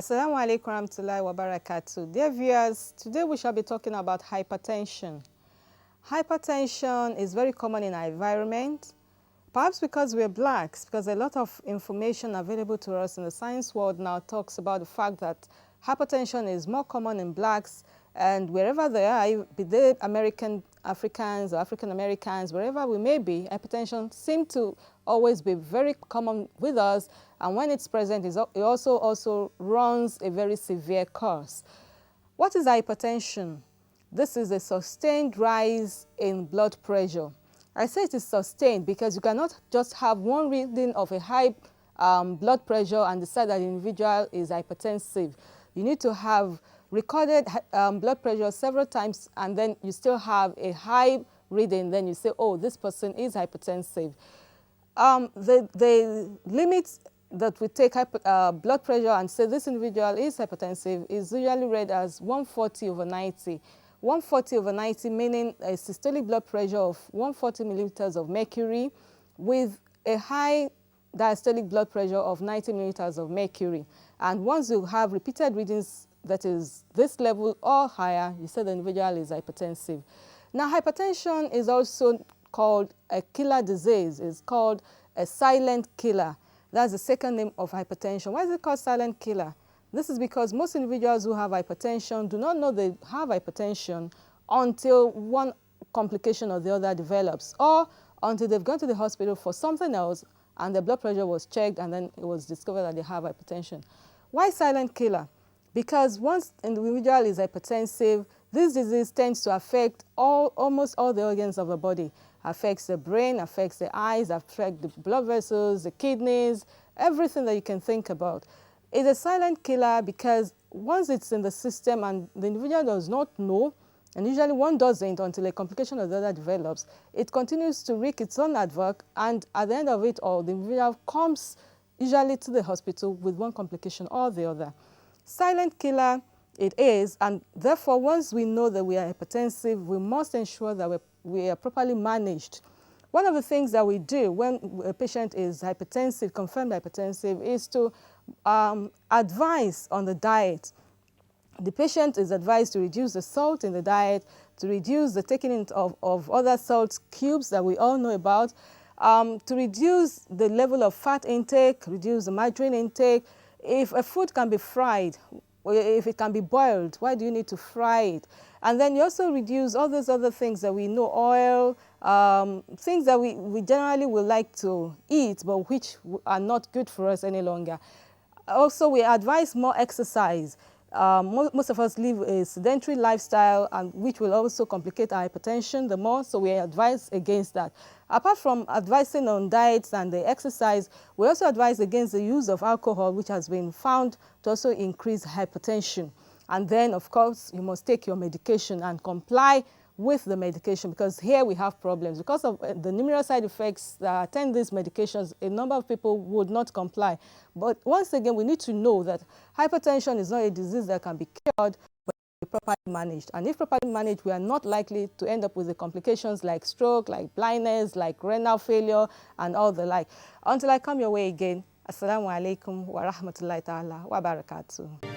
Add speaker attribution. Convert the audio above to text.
Speaker 1: Assalamu alaikum warahmatullahi wabarakatuh. Dear viewers, today we shall be talking about hypertension. Hypertension is very common in our environment, perhaps because we're blacks, because a lot of information available to us in the science world now talks about the fact that hypertension is more common in blacks, and wherever they are, be they American Africans or African Americans, wherever we may be, hypertension seems to always be very common with us, and when it's present, it also runs a very severe course. What is hypertension? This is a sustained rise in blood pressure. I say it is sustained because you cannot just have one reading of a high blood pressure and decide that the individual is hypertensive. You need to have recorded blood pressure several times, and then you still have a high reading, then you say, oh, this person is hypertensive. The limits that we take blood pressure and say this individual is hypertensive is usually read as 140/90. 140/90 meaning a systolic blood pressure of 140 milliliters of mercury with a high diastolic blood pressure of 90 milliliters of mercury. And once you have repeated readings that is this level or higher, you say the individual is hypertensive. Now, hypertension is also called a killer disease. It's called a silent killer. That's the second name of hypertension. Why is it called silent killer? This is because most individuals who have hypertension do not know they have hypertension until one complication or the other develops, or until they've gone to the hospital for something else and their blood pressure was checked and then it was discovered that they have hypertension. Why silent killer? Because once an individual is hypertensive, this disease tends to affect almost all the organs of the body. Affects the brain, affects the eyes, affects the blood vessels, the kidneys, everything that you can think about. It's a silent killer because once it's in the system and the individual does not know, and usually one doesn't until a complication or the other develops, it continues to wreak its own havoc, and at the end of it all, the individual comes usually to the hospital with one complication or the other. Silent killer it is, and therefore once we know that we are hypertensive, we must ensure that we are properly managed. One of the things that we do when a patient is hypertensive, confirmed hypertensive, is to advise on the diet. The patient is advised to reduce the salt in the diet, to reduce the taking in of other salt cubes that we all know about, to reduce the level of fat intake, reduce the margarine intake. If a food can be fried, or if it can be boiled, why do you need to fry it? And then you also reduce all those other things that we know, oil, things that we generally would like to eat, but which are not good for us any longer. Also, we advise more exercise. Most of us live a sedentary lifestyle, and which will also complicate our hypertension the more, so we advise against that. Apart from advising on diets and the exercise, we also advise against the use of alcohol, which has been found to also increase hypertension. And then, of course, you must take your medication and comply with the medication, because here we have problems. Because of the numerous side effects that attend these medications, a number of people would not comply. But once again, we need to know that hypertension is not a disease that can be cured, but be properly managed. And if properly managed, we are not likely to end up with the complications like stroke, like blindness, like renal failure, and all the like. Until I come your way again, Assalamu alaikum wa rahmatullahi ta'ala wa barakatuh.